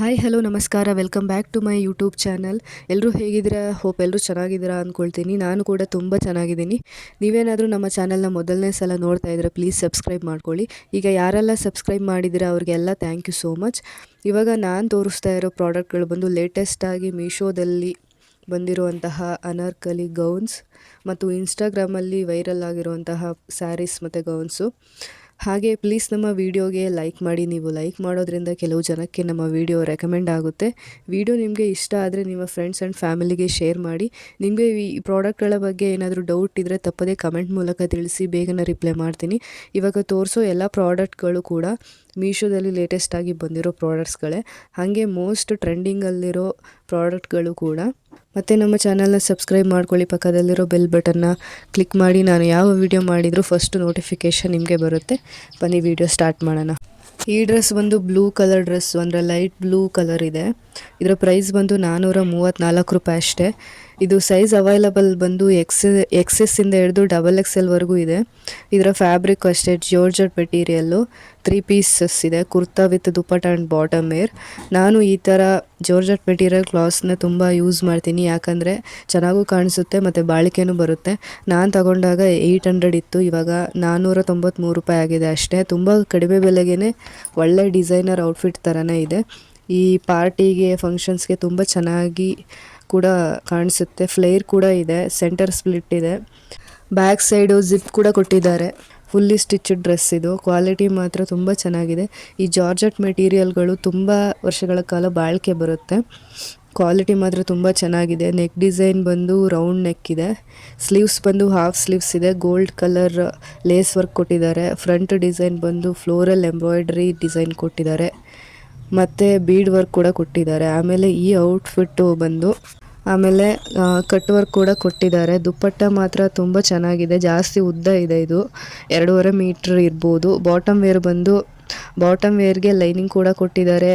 Hi hello ನಮಸ್ಕಾರ, welcome back to my YouTube channel. ಎಲ್ಲರೂ ಹೇಗಿದ್ದೀರಾ? ಹೋಪ್ ಎಲ್ಲರೂ ಚೆನ್ನಾಗಿದ್ದೀರಾ ಅಂದ್ಕೊಳ್ತೀನಿ. ನಾನು ಕೂಡ ತುಂಬ ಚೆನ್ನಾಗಿದ್ದೀನಿ. ನೀವೇನಾದರೂ ನಮ್ಮ ಚಾನಲ್ನ ಮೊದಲನೇ ಸಲ ನೋಡ್ತಾ ಇದ್ದರೆ ಪ್ಲೀಸ್ ಸಬ್ಸ್ಕ್ರೈಬ್ ಮಾಡ್ಕೊಳ್ಳಿ. ಈಗ ಯಾರೆಲ್ಲ ಸಬ್ಸ್ಕ್ರೈಬ್ ಮಾಡಿದ್ದೀರಾ ಅವ್ರಿಗೆಲ್ಲ ಥ್ಯಾಂಕ್ ಯು ಸೋ ಮಚ್. ಇವಾಗ ನಾನು ತೋರಿಸ್ತಾ ಇರೋ ಪ್ರಾಡಕ್ಟ್ಗಳು ಬಂದು ಲೇಟೆಸ್ಟಾಗಿ ಮೀಶೋದಲ್ಲಿ ಬಂದಿರುವಂತಹ ಅನಾರ್ಕಲಿ ಗೌನ್ಸ್ ಮತ್ತು ಇನ್ಸ್ಟಾಗ್ರಾಮಲ್ಲಿ ವೈರಲ್ ಆಗಿರುವಂತಹ ಸ್ಯಾರೀಸ್ ಮತ್ತು ಗೌನ್ಸು. ಹಾಗೆ ಪ್ಲೀಸ್ ನಮ್ಮ ವಿಡಿಯೋಗೆ ಲೈಕ್ ಮಾಡಿ. ನೀವು ಲೈಕ್ ಮಾಡೋದ್ರಿಂದ ಕೆಲವು ಜನಕ್ಕೆ ನಮ್ಮ ವಿಡಿಯೋ ರೆಕಮೆಂಡ್ ಆಗುತ್ತೆ. ವಿಡಿಯೋ ನಿಮಗೆ ಇಷ್ಟ ಆದರೆ ನಿಮ್ಮ ಫ್ರೆಂಡ್ಸ್ ಆ್ಯಂಡ್ ಫ್ಯಾಮಿಲಿಗೆ ಶೇರ್ ಮಾಡಿ. ನಿಮಗೆ ಈ ಪ್ರಾಡಕ್ಟ್ಗಳ ಬಗ್ಗೆ ಏನಾದರೂ ಡೌಟ್ ಇದ್ದರೆ ತಪ್ಪದೇ ಕಮೆಂಟ್ ಮೂಲಕ ತಿಳಿಸಿ, ಬೇಗನೆ ರಿಪ್ಲೈ ಮಾಡ್ತೀನಿ. ಇವಾಗ ತೋರಿಸೋ ಎಲ್ಲ ಪ್ರಾಡಕ್ಟ್ಗಳು ಕೂಡ ಮೀಶೋದಲ್ಲಿ ಲೇಟೆಸ್ಟಾಗಿ ಬಂದಿರೋ ಪ್ರಾಡಕ್ಟ್ಸ್ಗಳೇ. ಹಾಗೆ ಮೋಸ್ಟ್ ಟ್ರೆಂಡಿಂಗಲ್ಲಿರೋ ಪ್ರಾಡಕ್ಟ್ಗಳು ಕೂಡ. ಮತ್ತು ನಮ್ಮ ಚಾನಲ್ನ ಸಬ್ಸ್ಕ್ರೈಬ್ ಮಾಡ್ಕೊಳ್ಳಿ, ಪಕ್ಕದಲ್ಲಿರೋ ಬೆಲ್ ಬಟನ್ನ ಕ್ಲಿಕ್ ಮಾಡಿ. ನಾನು ಯಾವ ವಿಡಿಯೋ ಮಾಡಿದರೂ ಫಸ್ಟ್ ನೋಟಿಫಿಕೇಷನ್ ನಿಮಗೆ ಬರುತ್ತೆ. ಬನ್ನಿ ವಿಡಿಯೋ ಸ್ಟಾರ್ಟ್ ಮಾಡೋಣ. ಈ ಡ್ರೆಸ್ ಬಂದು ಬ್ಲೂ ಕಲರ್ ಡ್ರೆಸ್, ಅಂದರೆ ಲೈಟ್ ಬ್ಲೂ ಕಲರ್ ಇದೆ. ಇದರ ಪ್ರೈಸ್ ಬಂದು 434 ರೂಪಾಯಿ ಅಷ್ಟೇ. ಇದು ಸೈಜ್ ಅವೈಲಬಲ್ ಬಂದು ಎಕ್ಸೆಸ್ಸಿಂದ ಹಿಡಿದು XXL ಇದೆ. ಇದರ ಫ್ಯಾಬ್ರಿಕ್ ಅಷ್ಟೇ ಜಾರ್ಜೆಟ್ ಮೆಟೀರಿಯಲ್ಲು. 3 ಪೀಸಸ್ ಇದೆ, kurta with dupatta and bottom wear. ನಾನು ಈ ಥರ ಜಾರ್ಜೆಟ್ ಮೆಟೀರಿಯಲ್ ಕ್ಲಾತ್ಸ್ನ ತುಂಬ ಯೂಸ್ ಮಾಡ್ತೀನಿ, ಯಾಕಂದರೆ ಚೆನ್ನಾಗೂ ಕಾಣಿಸುತ್ತೆ ಮತ್ತು ಬಾಳಿಕೆನೂ ಬರುತ್ತೆ. ನಾನು ತಗೊಂಡಾಗ 800 ಇತ್ತು, ಇವಾಗ 493 ರೂಪಾಯಿ ಆಗಿದೆ ಅಷ್ಟೇ. ತುಂಬ ಕಡಿಮೆ ಬೆಲೆಗೇ ಒಳ್ಳೆ ಡಿಸೈನರ್ ಔಟ್ಫಿಟ್ ಥರನೇ ಇದೆ. ಈ ಪಾರ್ಟಿಗೆ, ಫಂಕ್ಷನ್ಸ್ಗೆ ತುಂಬ ಚೆನ್ನಾಗಿ ಕೂಡ ಕಾಣಿಸುತ್ತೆ. ಫ್ಲೇರ್ ಕೂಡ ಇದೆ, ಸೆಂಟರ್ ಸ್ಪ್ಲಿಟ್ ಇದೆ, ಬ್ಯಾಕ್ ಸೈಡು ಜಿಪ್ ಕೂಡ ಕೊಟ್ಟಿದ್ದಾರೆ. ಫುಲ್ಲಿ ಸ್ಟಿಚ್ಡ್ ಡ್ರೆಸ್ ಇದು. ಕ್ವಾಲಿಟಿ ಮಾತ್ರ ತುಂಬ ಚೆನ್ನಾಗಿದೆ. ಈ ಜಾರ್ಜೆಟ್ ಮೆಟೀರಿಯಲ್ಗಳು ತುಂಬ ವರ್ಷಗಳ ಕಾಲ ಬಾಳಿಕೆ ಬರುತ್ತೆ. ಕ್ವಾಲಿಟಿ ಮಾತ್ರ ತುಂಬ ಚೆನ್ನಾಗಿದೆ. ನೆಕ್ ಡಿಸೈನ್ ಬಂದು ರೌಂಡ್ ನೆಕ್ ಇದೆ. ಸ್ಲೀವ್ಸ್ ಬಂದು ಹಾಫ್ ಸ್ಲೀವ್ಸ್ ಇದೆ. ಗೋಲ್ಡ್ ಕಲರ್ ಲೇಸ್ ವರ್ಕ್ ಕೊಟ್ಟಿದ್ದಾರೆ. ಫ್ರಂಟ್ ಡಿಸೈನ್ ಬಂದು ಫ್ಲೋರಲ್ ಎಂಬ್ರಾಯ್ಡ್ರಿ ಡಿಸೈನ್ ಕೊಟ್ಟಿದ್ದಾರೆ ಮತ್ತು ಬೀಡ್ ವರ್ಕ್ ಕೂಡ ಕೊಟ್ಟಿದ್ದಾರೆ. ಆಮೇಲೆ ಈ ಔಟ್ಫಿಟ್ಟು ಬಂದು ಕಟ್ ವರ್ಕ್ ಕೂಡ ಕೊಟ್ಟಿದ್ದಾರೆ. ದುಪ್ಪಟ್ಟ ಮಾತ್ರ ತುಂಬ ಚೆನ್ನಾಗಿದೆ, ಜಾಸ್ತಿ ಉದ್ದ ಇದೆ. ಇದು 2.5 ಮೀಟ್ರ್ ಇರ್ಬೋದು. ಬಾಟಮ್ ವೇರ್ಗೆ ಲೈನಿಂಗ್ ಕೂಡ ಕೊಟ್ಟಿದ್ದಾರೆ.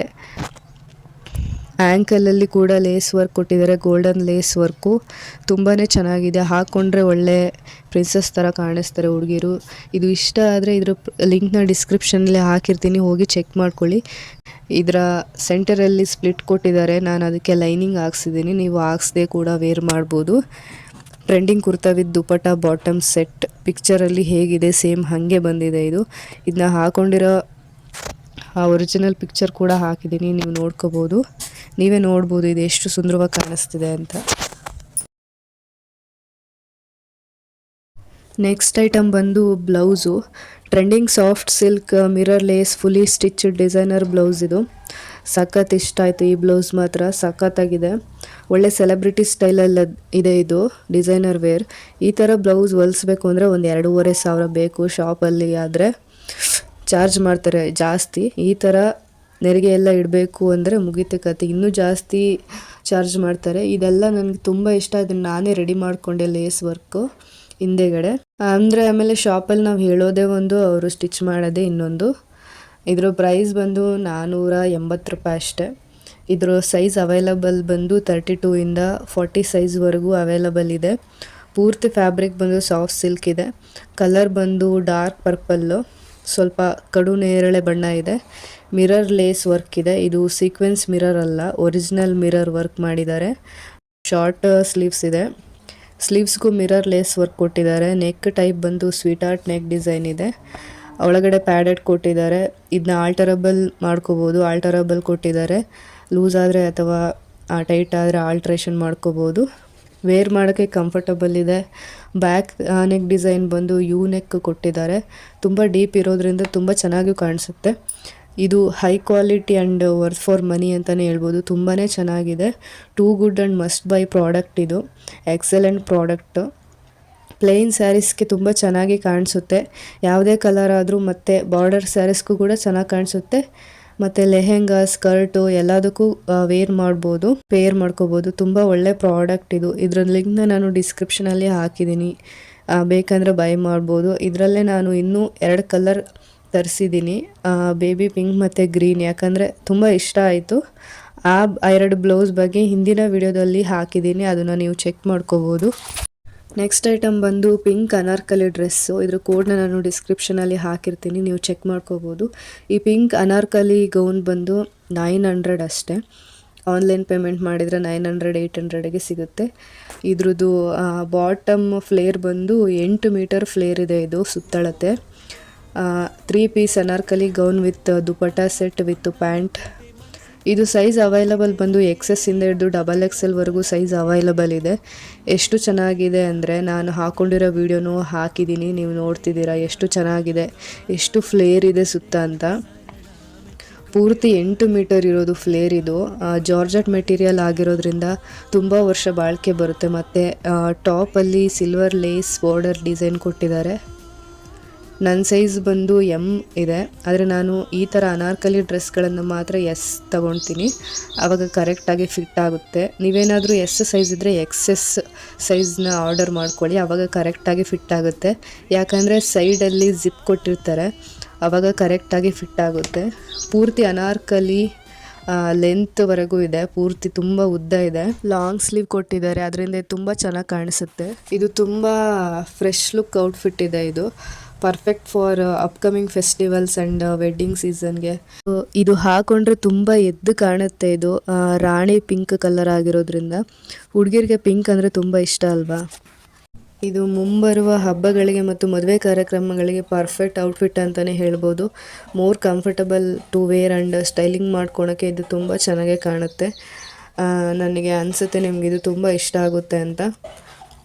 ಆ್ಯಂಕಲಲ್ಲಿ ಕೂಡ ಲೇಸ್ ವರ್ಕ್ ಕೊಟ್ಟಿದ್ದಾರೆ, ಗೋಲ್ಡನ್ ಲೇಸ್ ವರ್ಕು. ತುಂಬಾ ಚೆನ್ನಾಗಿದೆ. ಹಾಕ್ಕೊಂಡ್ರೆ ಒಳ್ಳೆ ಪ್ರಿನ್ಸಸ್ ಥರ ಕಾಣಿಸ್ತಾರೆ ಹುಡುಗಿರು. ಇದು ಇಷ್ಟ ಆದರೆ ಇದ್ರ ಲಿಂಕ್ನ ಡಿಸ್ಕ್ರಿಪ್ಷನಲ್ಲಿ ಹಾಕಿರ್ತೀನಿ, ಹೋಗಿ ಚೆಕ್ ಮಾಡ್ಕೊಳ್ಳಿ. ಇದರ ಸೆಂಟರಲ್ಲಿ ಸ್ಪ್ಲಿಟ್ ಕೊಟ್ಟಿದ್ದಾರೆ, ನಾನು ಅದಕ್ಕೆ ಲೈನಿಂಗ್ ಹಾಕ್ಸಿದ್ದೀನಿ. ನೀವು ಹಾಕ್ಸದೆ ಕೂಡ ವೇರ್ ಮಾಡ್ಬೋದು. Trending kurta with dupatta bottom set ಪಿಕ್ಚರಲ್ಲಿ ಹೇಗಿದೆ ಸೇಮ್ ಹಾಗೆ ಬಂದಿದೆ ಇದು. ಇದನ್ನ ಹಾಕ್ಕೊಂಡಿರೋ ಒರಿಜಿನಲ್ ಪಿಕ್ಚರ್ ಕೂಡ ಹಾಕಿದ್ದೀನಿ, ನೀವು ನೋಡ್ಕೋಬೋದು. ನೀವೇ ನೋಡ್ಬೋದು ಇದು ಎಷ್ಟು ಸುಂದರವಾಗಿ ಕಾಣಿಸ್ತಿದೆ ಅಂತ. ನೆಕ್ಸ್ಟ್ ಐಟಮ್ ಬಂದು blouse. Trending soft silk mirror lace fully stitched designer blouse ಇದು. ಸಖತ್ ಇಷ್ಟ ಆಯಿತು ಈ ಬ್ಲೌಸ್ ಮಾತ್ರ, ಸಖತ್ತಾಗಿದೆ. ಒಳ್ಳೆ ಸೆಲೆಬ್ರಿಟಿ ಸ್ಟೈಲಲ್ಲಿ ಇದೆ ಇದು, ಡಿಸೈನರ್ ವೇರ್. ಈ ಥರ ಬ್ಲೌಸ್ ಹೊಲಿಸ್ಬೇಕು ಅಂದರೆ ಒಂದು 2,500 ಬೇಕು. ಶಾಪಲ್ಲಿ ಆದರೆ ಚಾರ್ಜ್ ಮಾಡ್ತಾರೆ ಜಾಸ್ತಿ. ಈ ಥರ ನೆರಿಗೆ ಎಲ್ಲ ಇಡಬೇಕು ಅಂದರೆ ಮುಗಿತೆ ಕತೆ, ಇನ್ನೂ ಜಾಸ್ತಿ ಚಾರ್ಜ್ ಮಾಡ್ತಾರೆ. ಇದೆಲ್ಲ ನನಗೆ ತುಂಬ ಇಷ್ಟ. ಇದನ್ನು ನಾನೇ ರೆಡಿ ಮಾಡಿಕೊಂಡೆ, ಲೇಸ್ ವರ್ಕು ಹಿಂದೆಗಡೆ. ಆಮೇಲೆ ಶಾಪಲ್ಲಿ ನಾವು ಹೇಳೋದೇ ಒಂದು, ಅವರು ಸ್ಟಿಚ್ ಮಾಡೋದೇ ಇನ್ನೊಂದು. ಇದರ ಪ್ರೈಸ್ ಬಂದು 480 ರೂಪಾಯಿ ಅಷ್ಟೇ. ಇದರ ಸೈಜ್ ಅವೈಲಬಲ್ ಬಂದು 32 ಇಂದ 40 ಸೈಜ್ವರೆಗೂ ಅವೈಲಬಲ್ ಇದೆ. ಪೂರ್ತಿ ಫ್ಯಾಬ್ರಿಕ್ ಬಂದು ಸಾಫ್ಟ್ ಸಿಲ್ಕ್ ಇದೆ. ಕಲರ್ ಬಂದು ಡಾರ್ಕ್ ಪರ್ಪಲ್ಲು, ಸ್ವಲ್ಪ ಕಡು ನೇರಳೆ ಬಣ್ಣ ಇದೆ. ಮಿರರ್ ಲೇಸ್ ವರ್ಕ್ ಇದೆ. ಇದು ಸೀಕ್ವೆನ್ಸ್ ಮಿರರ್ ಅಲ್ಲ, ಒರಿಜಿನಲ್ ಮಿರರ್ ವರ್ಕ್ ಮಾಡಿದ್ದಾರೆ. ಶಾರ್ಟ್ ಸ್ಲೀವ್ಸ್ ಇದೆ. ಸ್ಲೀವ್ಸ್ಗೂ ಮಿರರ್ ಲೇಸ್ ವರ್ಕ್ ಕೊಟ್ಟಿದ್ದಾರೆ. ನೆಕ್ ಟೈಪ್ ಬಂದು ಸ್ವೀಟ್ ಆರ್ಟ್ ನೆಕ್ ಡಿಸೈನ್ ಇದೆ. ಒಳಗಡೆ ಪ್ಯಾಡೆಡ್ ಕೊಟ್ಟಿದ್ದಾರೆ. ಇದನ್ನ ಆಲ್ಟರಬಲ್ ಮಾಡ್ಕೋಬೋದು. ಆಲ್ಟರಬಲ್ ಕೊಟ್ಟಿದ್ದಾರೆ, ಲೂಸ್ ಆದರೆ ಅಥವಾ ಟೈಟ್ ಆದರೆ ಆಲ್ಟ್ರೇಷನ್ ಮಾಡ್ಕೋಬೋದು. ವೇರ್ ಮಾಡೋಕ್ಕೆ ಕಂಫರ್ಟಬಲ್ ಇದೆ. ಬ್ಯಾಕ್ ನೆಕ್ ಡಿಸೈನ್ ಬಂದು ಯು ನೆಕ್ ಕೊಟ್ಟಿದ್ದಾರೆ. ತುಂಬ ಡೀಪ್ ಇರೋದ್ರಿಂದ ತುಂಬ ಚೆನ್ನಾಗಿ ಕಾಣಿಸುತ್ತೆ. ಇದು high quality and worth for money ಅಂತಲೇ ಹೇಳ್ಬೋದು. ತುಂಬಾ ಚೆನ್ನಾಗಿದೆ. Too good and must buy product ಇದು. Excellent product. ಪ್ಲೇನ್ ಸ್ಯಾರೀಸ್ಗೆ ತುಂಬ ಚೆನ್ನಾಗಿ ಕಾಣಿಸುತ್ತೆ, ಯಾವುದೇ ಕಲರ್ ಆದರೂ. ಮತ್ತು ಬಾರ್ಡರ್ ಸ್ಯಾರೀಸ್ಗೂ ಕೂಡ ಚೆನ್ನಾಗಿ ಕಾಣಿಸುತ್ತೆ. ಮತ್ತು ಲೆಹೆಂಗಾ, ಸ್ಕರ್ಟು ಎಲ್ಲದಕ್ಕೂ ವೇರ್ ಮಾಡ್ಬೋದು, ಪೇರ್ ಮಾಡ್ಕೋಬೋದು. ತುಂಬ ಒಳ್ಳೆ ಪ್ರಾಡಕ್ಟ್ ಇದು. ಇದರ ಲಿಂಕ್ನ ನಾನು ಡಿಸ್ಕ್ರಿಪ್ಷನಲ್ಲಿ ಹಾಕಿದ್ದೀನಿ, ಬೇಕಂದರೆ ಬೈ ಮಾಡ್ಬೋದು. ಇದರಲ್ಲೇ ನಾನು ಇನ್ನೂ 2 ಕಲರ್ ತರಿಸಿದ್ದೀನಿ, ಬೇಬಿ ಪಿಂಕ್ ಮತ್ತು ಗ್ರೀನ್, ಯಾಕಂದರೆ ತುಂಬ ಇಷ್ಟ ಆಯಿತು. ಆ 2 ಬ್ಲೌಸ್ ಬಗ್ಗೆ ಹಿಂದಿನ ವಿಡಿಯೋದಲ್ಲಿ ಹಾಕಿದ್ದೀನಿ, ಅದನ್ನು ನೀವು ಚೆಕ್ ಮಾಡ್ಕೋಬೋದು. ನೆಕ್ಸ್ಟ್ ಐಟಮ್ ಬಂದು ಪಿಂಕ್ ಅನಾರ್ಕಲಿ ಡ್ರೆಸ್ಸು. ಇದ್ರ ಕೋಡ್ನ ನಾನು ಡಿಸ್ಕ್ರಿಪ್ಷನಲ್ಲಿ ಹಾಕಿರ್ತೀನಿ, ನೀವು ಚೆಕ್ ಮಾಡ್ಕೋಬೋದು. ಈ ಪಿಂಕ್ ಅನಾರ್ಕಲಿ ಗೌನ್ ಬಂದು 900 ಅಷ್ಟೇ. ಆನ್ಲೈನ್ ಪೇಮೆಂಟ್ ಮಾಡಿದರೆ 900 800ಗೆ ಸಿಗುತ್ತೆ. ಇದ್ರದ್ದು ಬಾಟಮ್ ಫ್ಲೇರ್ ಬಂದು 8 ಮೀಟರ್ ಫ್ಲೇರ್ ಇದೆ. ಇದು ಸುತ್ತಳತೆ 3 piece Anarkali gown with dupatta set with pant. ಇದು ಸೈಜ್ ಅವೈಲಬಲ್ ಬಂದು XS ಇಂದ ಹಿಡಿದು XXL ವರೆಗೂ ಸೈಜ್ ಅವೈಲಬಲ್ ಇದೆ. ಎಷ್ಟು ಚೆನ್ನಾಗಿದೆ ಅಂದರೆ ನಾನು ಹಾಕ್ಕೊಂಡಿರೋ ವಿಡಿಯೋನೂ ಹಾಕಿದ್ದೀನಿ, ನೀವು ನೋಡ್ತಿದ್ದೀರಾ ಎಷ್ಟು ಚೆನ್ನಾಗಿದೆ, ಎಷ್ಟು ಫ್ಲೇರ್ ಇದೆ ಸುತ್ತ ಅಂತ. ಪೂರ್ತಿ 8 ಮೀಟರ್ ಇರೋದು ಫ್ಲೇರ್. ಇದು ಜಾರ್ಜೆಟ್ ಮೆಟೀರಿಯಲ್ ಆಗಿರೋದ್ರಿಂದ ತುಂಬ ವರ್ಷ ಬಾಳಿಕೆ ಬರುತ್ತೆ. ಮತ್ತು ಟಾಪಲ್ಲಿ ಸಿಲ್ವರ್ ಲೇಸ್ ಬಾರ್ಡರ್ ಡಿಸೈನ್ ಕೊಟ್ಟಿದ್ದಾರೆ. ನನ್ನ ಸೈಜ್ ಬಂದು M ಇದೆ, ಆದರೆ ನಾನು ಈ ಥರ ಅನಾರ್ಕಲಿ ಡ್ರೆಸ್ಗಳನ್ನು ಮಾತ್ರ S ತೊಗೊಳ್ತೀನಿ, ಆವಾಗ ಕರೆಕ್ಟಾಗಿ ಫಿಟ್ ಆಗುತ್ತೆ. ನೀವೇನಾದರೂ S ಸೈಜ್ ಇದ್ದರೆ XS ಸೈಜ್ನ ಆರ್ಡರ್ ಮಾಡ್ಕೊಳ್ಳಿ, ಆವಾಗ ಕರೆಕ್ಟಾಗಿ ಫಿಟ್ ಆಗುತ್ತೆ. ಯಾಕಂದರೆ ಸೈಡಲ್ಲಿ ಜಿಪ್ ಕೊಟ್ಟಿರ್ತಾರೆ, ಆವಾಗ ಕರೆಕ್ಟಾಗಿ ಫಿಟ್ ಆಗುತ್ತೆ. ಪೂರ್ತಿ ಅನಾರ್ಕಲಿ ಲೆಂತ್ವರೆಗೂ ಇದೆ, ಪೂರ್ತಿ ತುಂಬ ಉದ್ದ ಇದೆ. ಲಾಂಗ್ ಸ್ಲೀವ್ ಕೊಟ್ಟಿದ್ದಾರೆ, ಅದರಿಂದ ತುಂಬ ಚೆನ್ನಾಗಿ ಕಾಣಿಸುತ್ತೆ. ಇದು ತುಂಬ ಫ್ರೆಶ್ ಲುಕ್ ಔಟ್ಫಿಟ್ ಇದೆ. ಇದು perfect for upcoming festivals and wedding ಸೀಸನ್ಗೆ. ಇದು ಹಾಕೊಂಡ್ರೆ ತುಂಬ ಎದ್ದು ಕಾಣುತ್ತೆ. ಇದು ರಾಣಿ ಪಿಂಕ್ ಕಲರ್ ಆಗಿರೋದ್ರಿಂದ ಹುಡುಗಿರಿಗೆ ಪಿಂಕ್ ಅಂದರೆ ತುಂಬ ಇಷ್ಟ ಅಲ್ವಾ. ಇದು ಮುಂಬರುವ ಹಬ್ಬಗಳಿಗೆ ಮತ್ತು ಮದುವೆ ಕಾರ್ಯಕ್ರಮಗಳಿಗೆ ಪರ್ಫೆಕ್ಟ್ ಔಟ್ಫಿಟ್ ಅಂತಲೇ ಹೇಳ್ಬೋದು. More comfortable to wear and styling ಮಾಡ್ಕೊಳಕ್ಕೆ ಇದು ತುಂಬ ಚೆನ್ನಾಗೇ ಕಾಣುತ್ತೆ. ನನಗೆ ಅನಿಸುತ್ತೆ ನಿಮ್ಗೆ ಇದು ತುಂಬ ಇಷ್ಟ ಆಗುತ್ತೆ ಅಂತ.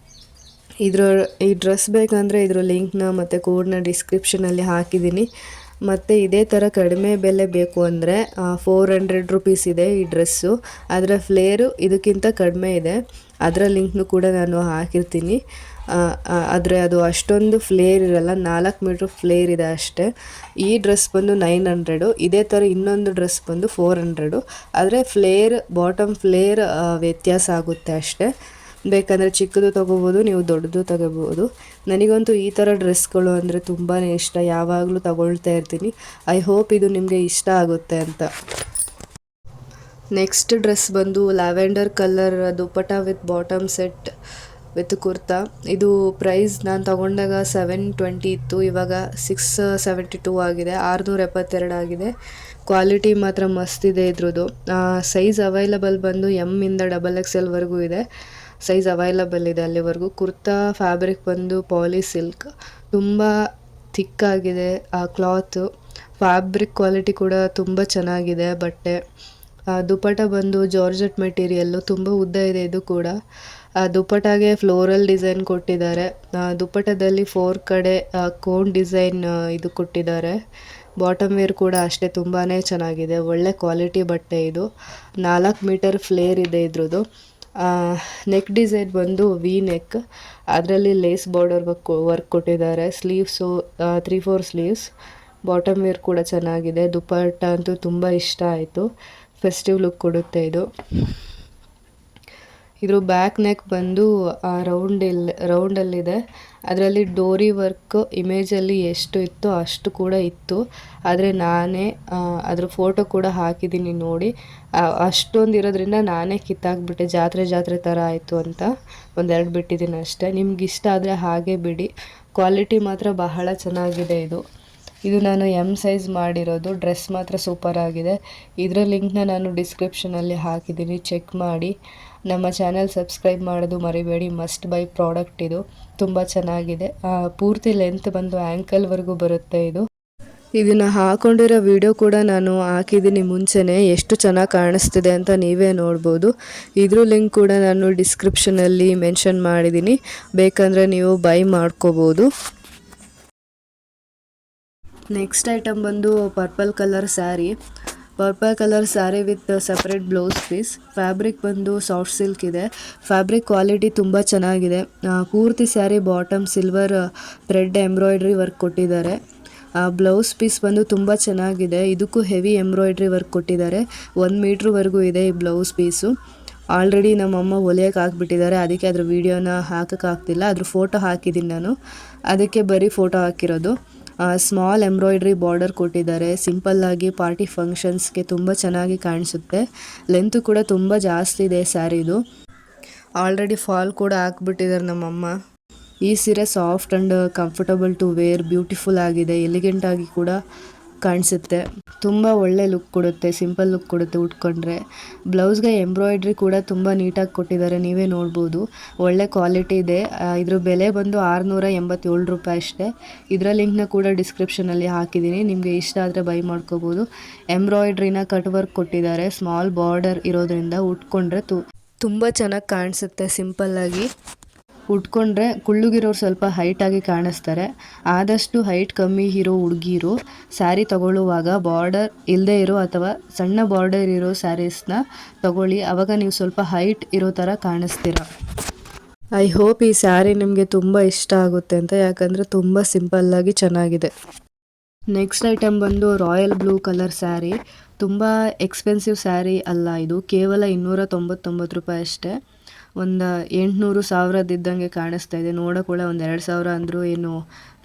ಈ ಡ್ರೆಸ್ ಬೇಕಂದರೆ ಇದ್ರ ಲಿಂಕ್ನ ಮತ್ತು ಕೋಡ್ನ ಡಿಸ್ಕ್ರಿಪ್ಷನಲ್ಲಿ ಹಾಕಿದ್ದೀನಿ. ಮತ್ತು ಇದೇ ಥರ ಕಡಿಮೆ ಬೆಲೆ ಬೇಕು ಅಂದರೆ 400 ರುಪೀಸ್ ಇದೆ ಈ ಡ್ರೆಸ್ಸು. ಅದರ ಫ್ಲೇರು ಇದಕ್ಕಿಂತ ಕಡಿಮೆ ಇದೆ, ಅದರ ಲಿಂಕ್ನು ಕೂಡ ನಾನು ಹಾಕಿರ್ತೀನಿ. ಆದರೆ ಅದು ಅಷ್ಟೊಂದು ಫ್ಲೇರ್ ಇರಲ್ಲ, 4 ಮೀಟ್ರ್ ಫ್ಲೇರ್ ಇದೆ ಅಷ್ಟೇ. ಈ ಡ್ರೆಸ್ ಬಂದು 900. ಇದೇ ಥರ ಇನ್ನೊಂದು ಡ್ರೆಸ್ ಬಂದು 400. ಆದರೆ ಫ್ಲೇರ್ ಬಾಟಮ್ ಫ್ಲೇರ್ ವ್ಯತ್ಯಾಸ ಆಗುತ್ತೆ ಅಷ್ಟೇ. ಬೇಕಂದರೆ ಚಿಕ್ಕದು ತೊಗೋಬೋದು, ನೀವು ದೊಡ್ಡದು ತಗೋಬೋದು. ನನಗಂತೂ ಈ ಥರ ಡ್ರೆಸ್ಗಳು ಅಂದರೆ ತುಂಬಾ ಇಷ್ಟ, ಯಾವಾಗಲೂ ತಗೊಳ್ತಾ ಇರ್ತೀನಿ. ಐ ಹೋಪ್ ಇದು ನಿಮಗೆ ಇಷ್ಟ ಆಗುತ್ತೆ ಅಂತ. ನೆಕ್ಸ್ಟ್ ಡ್ರೆಸ್ ಬಂದು lavender colour dupatta with bottom set with kurta. ಇದು ಪ್ರೈಸ್ ನಾನು ತೊಗೊಂಡಾಗ 720 ಇತ್ತು, ಇವಾಗ 672 ಆಗಿದೆ, 672 ಆಗಿದೆ. ಕ್ವಾಲಿಟಿ ಮಾತ್ರ ಮಸ್ತ್ ಇದೆ ಇದ್ರದ್ದು. ಸೈಜ್ ಅವೈಲಬಲ್ ಬಂದು M ಇಂದ XXL ವರೆಗೂ ಇದೆ, ಸೈಜ್ ಅವೈಲಬಲ್ ಇದೆ ಅಲ್ಲಿವರೆಗೂ. ಕುರ್ತಾ ಫ್ಯಾಬ್ರಿಕ್ ಬಂದು ಪಾಲಿ ಸಿಲ್ಕ್, ತುಂಬ ಥಿಕ್ಕಾಗಿದೆ ಆ ಕ್ಲಾತು. ಫ್ಯಾಬ್ರಿಕ್ ಕ್ವಾಲಿಟಿ ಕೂಡ ತುಂಬ ಚೆನ್ನಾಗಿದೆ ಬಟ್ಟೆ. ದುಪಟ್ಟ ಬಂದು ಜಾರ್ಜೆಟ್ ಮೆಟೀರಿಯಲ್ಲು, ತುಂಬ ಉದ್ದ ಇದೆ ಇದು ಕೂಡ. ದುಪಟ್ಟಾಗೆ ಫ್ಲೋರಲ್ ಡಿಸೈನ್ ಕೊಟ್ಟಿದ್ದಾರೆ. ದುಪಟ್ಟದಲ್ಲಿ 4 ಕಡೆ ಕೋನ್ ಡಿಸೈನ್ ಇದು ಕೊಟ್ಟಿದ್ದಾರೆ. ಬಾಟಮ್ ವೇರ್ ಕೂಡ ಅಷ್ಟೇ ತುಂಬಾ ಚೆನ್ನಾಗಿದೆ, ಒಳ್ಳೆ ಕ್ವಾಲಿಟಿ ಬಟ್ಟೆ ಇದು. 4 ಮೀಟರ್ ಫ್ಲೇರ್ ಇದೆ ಇದ್ರದ್ದು. ನೆಕ್ ಡಿಸೈನ್ ಬಂದು ವಿ ನೆಕ್, ಅದರಲ್ಲಿ ಲೇಸ್ ಬಾರ್ಡರ್ ವರ್ಕ್ ಕೊಟ್ಟಿದ್ದಾರೆ. Sleeves 3-4 sleeves. ಬಾಟಮ್ ವೇರ್ ಕೂಡ ಚೆನ್ನಾಗಿದೆ. ದುಪಟ್ಟ ಅಂತೂ ತುಂಬ ಇಷ್ಟ ಆಯಿತು, ಫೆಸ್ಟಿವ್ ಲುಕ್ ಕೊಡುತ್ತೆ ಇದು. ಇದ್ರ ಬ್ಯಾಕ್ ನೆಕ್ ಬಂದು ರೌಂಡಲ್ಲಿದೆ. ಅದರಲ್ಲಿ ಡೋರಿ ವರ್ಕ್ ಇಮೇಜಲ್ಲಿ ಎಷ್ಟು ಇತ್ತು ಅಷ್ಟು ಕೂಡ ಇತ್ತು, ಆದರೆ ನಾನೇ ಅದ್ರ ಫೋಟೋ ಕೂಡ ಹಾಕಿದ್ದೀನಿ ನೋಡಿ. ಅಷ್ಟೊಂದು ಇರೋದ್ರಿಂದ ನಾನೇ ಕಿತ್ತಾಕ್ಬಿಟ್ಟೆ, ಜಾತ್ರೆ ಥರ ಆಯಿತು ಅಂತ ಒಂದೆರಡು ಬಿಟ್ಟಿದ್ದೀನಿ ಅಷ್ಟೇ. ನಿಮ್ಗೆ ಇಷ್ಟ ಆದರೆ ಹಾಗೆ ಬಿಡಿ, ಕ್ವಾಲಿಟಿ ಮಾತ್ರ ಬಹಳ ಚೆನ್ನಾಗಿದೆ ಇದು ನಾನು M ಸೈಜ್ ಮಾಡಿರೋದು. ಡ್ರೆಸ್ ಮಾತ್ರ ಸೂಪರ್ ಆಗಿದೆ. ಇದರ ಲಿಂಕ್ನ ನಾನು ಡಿಸ್ಕ್ರಿಪ್ಷನಲ್ಲಿ ಹಾಕಿದ್ದೀನಿ, ಚೆಕ್ ಮಾಡಿ. ನಮ್ಮ ಚಾನಲ್ ಸಬ್ಸ್ಕ್ರೈಬ್ ಮಾಡೋದು ಮರಿಬೇಡಿ. ಮಸ್ಟ್ ಬೈ ಪ್ರಾಡಕ್ಟ್ ಇದು, ತುಂಬ ಚೆನ್ನಾಗಿದೆ. ಪೂರ್ತಿ ಲೆಂತ್ ಬಂದು ಆ್ಯಂಕಲ್ವರೆಗೂ ಬರುತ್ತೆ ಇದು. ಇದನ್ನು ಹಾಕೊಂಡಿರೋ ವಿಡಿಯೋ ಕೂಡ ನಾನು ಹಾಕಿದ್ದೀನಿ ಮುಂಚೆನೇ, ಎಷ್ಟು ಚೆನ್ನಾಗಿ ಕಾಣಿಸ್ತಿದೆ ಅಂತ ನೀವೇ ನೋಡ್ಬೋದು. ಇದ್ರ ಲಿಂಕ್ ಕೂಡ ನಾನು ಡಿಸ್ಕ್ರಿಪ್ಷನಲ್ಲಿ ಮೆನ್ಷನ್ ಮಾಡಿದ್ದೀನಿ, ಬೇಕಂದರೆ ನೀವು ಬೈ ಮಾಡ್ಕೋಬೋದು. ನೆಕ್ಸ್ಟ್ ಐಟಮ್ ಬಂದು purple colour sari with separate blouse piece. Fabric ಬಂದು ಸಾಫ್ಟ್ ಸಿಲ್ಕ್ ಇದೆ. ಫ್ಯಾಬ್ರಿಕ್ ಕ್ವಾಲಿಟಿ ತುಂಬ ಚೆನ್ನಾಗಿದೆ. ಪೂರ್ತಿ sari bottom silver thread embroidery work ಕೊಟ್ಟಿದ್ದಾರೆ. ಬ್ಲೌಸ್ ಪೀಸ್ ಬಂದು ತುಂಬ ಚೆನ್ನಾಗಿದೆ, ಇದಕ್ಕೂ ಹೆವಿ ಎಂಬ್ರಾಯ್ಡ್ರಿ ವರ್ಕ್ ಕೊಟ್ಟಿದ್ದಾರೆ. 1 ಮೀಟ್ರ್ವರೆಗೂ ಇದೆ ಈ ಬ್ಲೌಸ್ ಪೀಸು. ಆಲ್ರೆಡಿ ನಮ್ಮಮ್ಮ ಹೊಲಿಯೋಕೆ ಹಾಕ್ಬಿಟ್ಟಿದ್ದಾರೆ, ಅದಕ್ಕೆ ಅದ್ರ ವೀಡಿಯೋನ ಹಾಕೋಕ್ಕಾಗ್ತಿಲ್ಲ. ಅದ್ರ ಫೋಟೋ ಹಾಕಿದ್ದೀನಿ ನಾನು, ಅದಕ್ಕೆ ಬರೀ ಫೋಟೋ ಹಾಕಿರೋದು. ಸ್ಮಾಲ್ ಎಂಬ್ರಾಯ್ಡ್ರಿ ಬಾರ್ಡರ್ ಕೊಟ್ಟಿದ್ದಾರೆ. ಸಿಂಪಲ್ಲಾಗಿ ಪಾರ್ಟಿ ಫಂಕ್ಷನ್ಸ್ಗೆ ತುಂಬ ಚೆನ್ನಾಗಿ ಕಾಣಿಸುತ್ತೆ. ಲೆಂತು ಕೂಡ ತುಂಬ ಜಾಸ್ತಿ ಇದೆ ಸ್ಯಾರಿದು. ಆಲ್ರೆಡಿ ಫಾಲ್ ಕೂಡ ಹಾಕ್ಬಿಟ್ಟಿದ್ದಾರೆ ನಮ್ಮಮ್ಮ. ಈ ಸೀರೆ soft and comfortable to wear, beautiful ಆಗಿದೆ, ಎಲಿಗೆಂಟ್ ಆಗಿ ಕೂಡ ಕಾಣಿಸುತ್ತೆ. ತುಂಬ ಒಳ್ಳೆ ಲುಕ್ ಕೊಡುತ್ತೆ, ಸಿಂಪಲ್ ಲುಕ್ ಕೊಡುತ್ತೆ ಉಟ್ಕೊಂಡ್ರೆ. ಬ್ಲೌಸ್ಗೆ ಎಂಬ್ರಾಯ್ಡ್ರಿ ಕೂಡ ತುಂಬ ನೀಟಾಗಿ ಕೊಟ್ಟಿದ್ದಾರೆ, ನೀವೇ ನೋಡ್ಬೋದು. ಒಳ್ಳೆ ಕ್ವಾಲಿಟಿ ಇದೆ. ಇದ್ರ ಬೆಲೆ ಬಂದು 687 ರೂಪಾಯಿ ಅಷ್ಟೇ. ಇದರ ಲಿಂಕ್ನ ಕೂಡ ಡಿಸ್ಕ್ರಿಪ್ಷನಲ್ಲಿ ಹಾಕಿದ್ದೀನಿ, ನಿಮಗೆ ಇಷ್ಟ ಆದರೆ ಬೈ ಮಾಡ್ಕೋಬೋದು. ಎಂಬ್ರಾಯ್ಡ್ರಿನ ಕಟ್ ವರ್ಕ್ ಕೊಟ್ಟಿದ್ದಾರೆ, ಸ್ಮಾಲ್ ಬಾರ್ಡರ್ ಇರೋದ್ರಿಂದ ಉಟ್ಕೊಂಡ್ರೆ ತುಂಬ ಚೆನ್ನಾಗಿ ಕಾಣಿಸುತ್ತೆ. ಸಿಂಪಲ್ಲಾಗಿ ಉಟ್ಕೊಂಡ್ರೆ ಕುಳ್ಳುಗಿರೋರು ಸ್ವಲ್ಪ ಹೈಟಾಗಿ ಕಾಣಿಸ್ತಾರೆ. ಆದಷ್ಟು ಹೈಟ್ ಕಮ್ಮಿ ಇರೋ ಹುಡುಗಿರು ಸ್ಯಾರಿ ತಗೊಳ್ಳುವಾಗ ಬಾರ್ಡರ್ ಇಲ್ಲದೆ ಇರೋ ಅಥವಾ ಸಣ್ಣ ಬಾರ್ಡರ್ ಇರೋ ಸ್ಯಾರೀಸ್ನ ತಗೊಳ್ಳಿ, ಆವಾಗ ನೀವು ಸ್ವಲ್ಪ ಹೈಟ್ ಇರೋ ಥರ ಕಾಣಿಸ್ತೀರ. ಐ ಹೋಪ್ ಈ ಸ್ಯಾರಿ ನಿಮಗೆ ತುಂಬ ಇಷ್ಟ ಆಗುತ್ತೆ ಅಂತ, ಯಾಕಂದರೆ ತುಂಬ ಸಿಂಪಲ್ಲಾಗಿ ಚೆನ್ನಾಗಿದೆ. ನೆಕ್ಸ್ಟ್ ಐಟಮ್ ಬಂದು ರಾಯಲ್ ಬ್ಲೂ ಕಲರ್ ಸ್ಯಾರಿ. ತುಂಬ ಎಕ್ಸ್ಪೆನ್ಸಿವ್ ಸ್ಯಾರಿ ಅಲ್ಲ ಇದು, ಕೇವಲ 299 ರೂಪಾಯಿ ಅಷ್ಟೇ. ಒಂದು 800-1000 ಇದ್ದಂಗೆ ಕಾಣಿಸ್ತಾ ಇದೆ. ನೋಡೋಕ್ಕೂಡ ಒಂದು 2000 ಅಂದರೂ ಏನು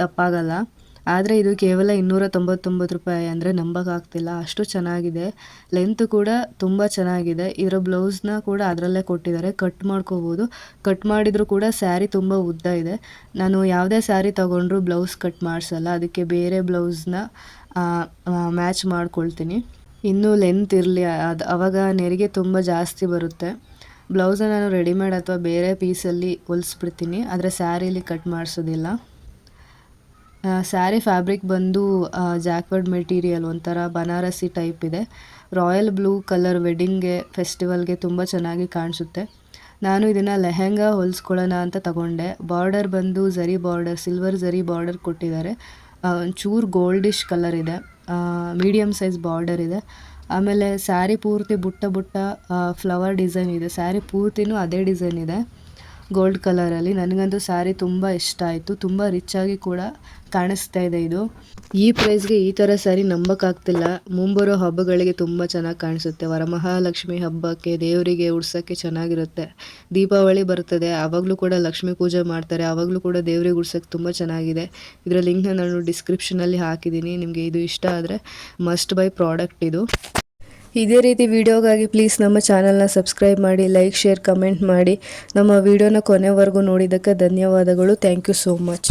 ತಪ್ಪಾಗಲ್ಲ. ಆದರೆ ಇದು ಕೇವಲ 299 ರೂಪಾಯಿ ಅಂದರೆ ನಂಬೋಕ್ಕಾಗ್ತಿಲ್ಲ, ಅಷ್ಟು ಚೆನ್ನಾಗಿದೆ. ಲೆಂತ್ ಕೂಡ ತುಂಬ ಚೆನ್ನಾಗಿದೆ. ಇದರ ಬ್ಲೌಸ್ನ ಕೂಡ ಅದರಲ್ಲೇ ಕೊಟ್ಟಿದ್ದಾರೆ, ಕಟ್ ಮಾಡ್ಕೋಬೋದು. ಕಟ್ ಮಾಡಿದರೂ ಕೂಡ ಸ್ಯಾರಿ ತುಂಬ ಉದ್ದ ಇದೆ. ನಾನು ಯಾವುದೇ ಸ್ಯಾರಿ ತೊಗೊಂಡ್ರೂ ಬ್ಲೌಸ್ ಕಟ್ ಮಾಡಿಸಲ್ಲ, ಅದಕ್ಕೆ ಬೇರೆ ಬ್ಲೌಸ್ನ ಮ್ಯಾಚ್ ಮಾಡ್ಕೊಳ್ತೀನಿ. ಇನ್ನೂ ಲೆಂತ್ ಇರಲಿ, ಆವಾಗ ನೆರಿಗೆ ತುಂಬ ಜಾಸ್ತಿ ಬರುತ್ತೆ. ಬ್ಲೌಸನ್ನ ನಾನು ರೆಡಿಮೇಡ್ ಅಥವಾ ಬೇರೆ ಪೀಸಲ್ಲಿ ಹೊಲಿಸ್ಬಿಡ್ತೀನಿ, ಆದರೆ ಸ್ಯಾರಿಲಿ ಕಟ್ ಮಾಡಿಸೋದಿಲ್ಲ. ಸ್ಯಾರಿ ಫ್ಯಾಬ್ರಿಕ್ ಬಂದು ಜಾಕ್ವರ್ಡ್ ಮೆಟೀರಿಯಲ್, ಒಂಥರ ಬನಾರಸಿ ಟೈಪ್ ಇದೆ. ರಾಯಲ್ ಬ್ಲೂ ಕಲರ್ ವೆಡ್ಡಿಂಗ್ಗೆ, ಫೆಸ್ಟಿವಲ್ಗೆ ತುಂಬ ಚೆನ್ನಾಗಿ ಕಾಣಿಸುತ್ತೆ. ನಾನು ಇದನ್ನು ಲೆಹೆಂಗಾ ಹೊಲಿಸ್ಕೊಳ್ಳೋಣ ಅಂತ ತಗೊಂಡೆ. ಬಾರ್ಡರ್ ಬಂದು ಝರಿ ಬಾರ್ಡರ್, ಸಿಲ್ವರ್ ಝರಿ ಬಾರ್ಡರ್ ಕೊಟ್ಟಿದ್ದಾರೆ. ಒಂಚೂರು ಗೋಲ್ಡಿಶ್ ಕಲರ್ ಇದೆ, ಮೀಡಿಯಮ್ ಸೈಜ್ ಬಾರ್ಡರ್ ಇದೆ. ಆಮೇಲೆ ಸ್ಯಾರಿ ಪೂರ್ತಿ ಬುಟ್ಟ ಫ್ಲವರ್ ಡಿಸೈನ್ ಇದೆ. ಸ್ಯಾರಿ ಪೂರ್ತಿನೂ ಅದೇ ಡಿಸೈನ್ ಇದೆ, ಗೋಲ್ಡ್ ಕಲರಲ್ಲಿ. ನನಗಂತೂ ಸ್ಯಾರಿ ತುಂಬ ಇಷ್ಟ ಆಯಿತು, ತುಂಬ ರಿಚ್ಚಾಗಿ ಕೂಡ ಕಾಣಿಸ್ತಾ ಇದೆ ಇದು. ಈ ಪ್ರೈಸ್ಗೆ ಈ ಥರ ಸ್ಯಾರಿ ನಂಬೋಕ್ಕಾಗ್ತಿಲ್ಲ. ಮುಂಬರೋ ಹಬ್ಬಗಳಿಗೆ ತುಂಬ ಚೆನ್ನಾಗಿ ಕಾಣಿಸುತ್ತೆ. ವರಮಹಾಲಕ್ಷ್ಮಿ ಹಬ್ಬಕ್ಕೆ ದೇವರಿಗೆ ಉಡ್ಸೋಕ್ಕೆ ಚೆನ್ನಾಗಿರುತ್ತೆ. ದೀಪಾವಳಿ ಬರ್ತದೆ, ಆವಾಗಲೂ ಕೂಡ ಲಕ್ಷ್ಮೀ ಪೂಜೆ ಮಾಡ್ತಾರೆ, ಆವಾಗಲೂ ಕೂಡ ದೇವರಿಗೆ ಉಡ್ಸೋಕ್ಕೆ ತುಂಬ ಚೆನ್ನಾಗಿದೆ. ಇದರ ಲಿಂಕ್ನ ನಾನು ಡಿಸ್ಕ್ರಿಪ್ಷನಲ್ಲಿ ಹಾಕಿದ್ದೀನಿ, ನಿಮಗೆ ಇದು ಇಷ್ಟ ಆದರೆ ಮಸ್ಟ್ ಬೈ ಪ್ರಾಡಕ್ಟ್ ಇದು. ಇದೇ ರೀತಿ ವಿಡಿಯೋಗಾಗಿ ಪ್ಲೀಸ್ ನಮ್ಮ ಚಾನಲ್ನ ಸಬ್ಸ್ಕ್ರೈಬ್ ಮಾಡಿ, ಲೈಕ್, ಶೇರ್, ಕಮೆಂಟ್ ಮಾಡಿ. ನಮ್ಮ ವಿಡಿಯೋನ ಕೊನೆವರೆಗೂ ನೋಡಿದ್ದಕ್ಕೆ ಧನ್ಯವಾದಗಳು. Thank you so much.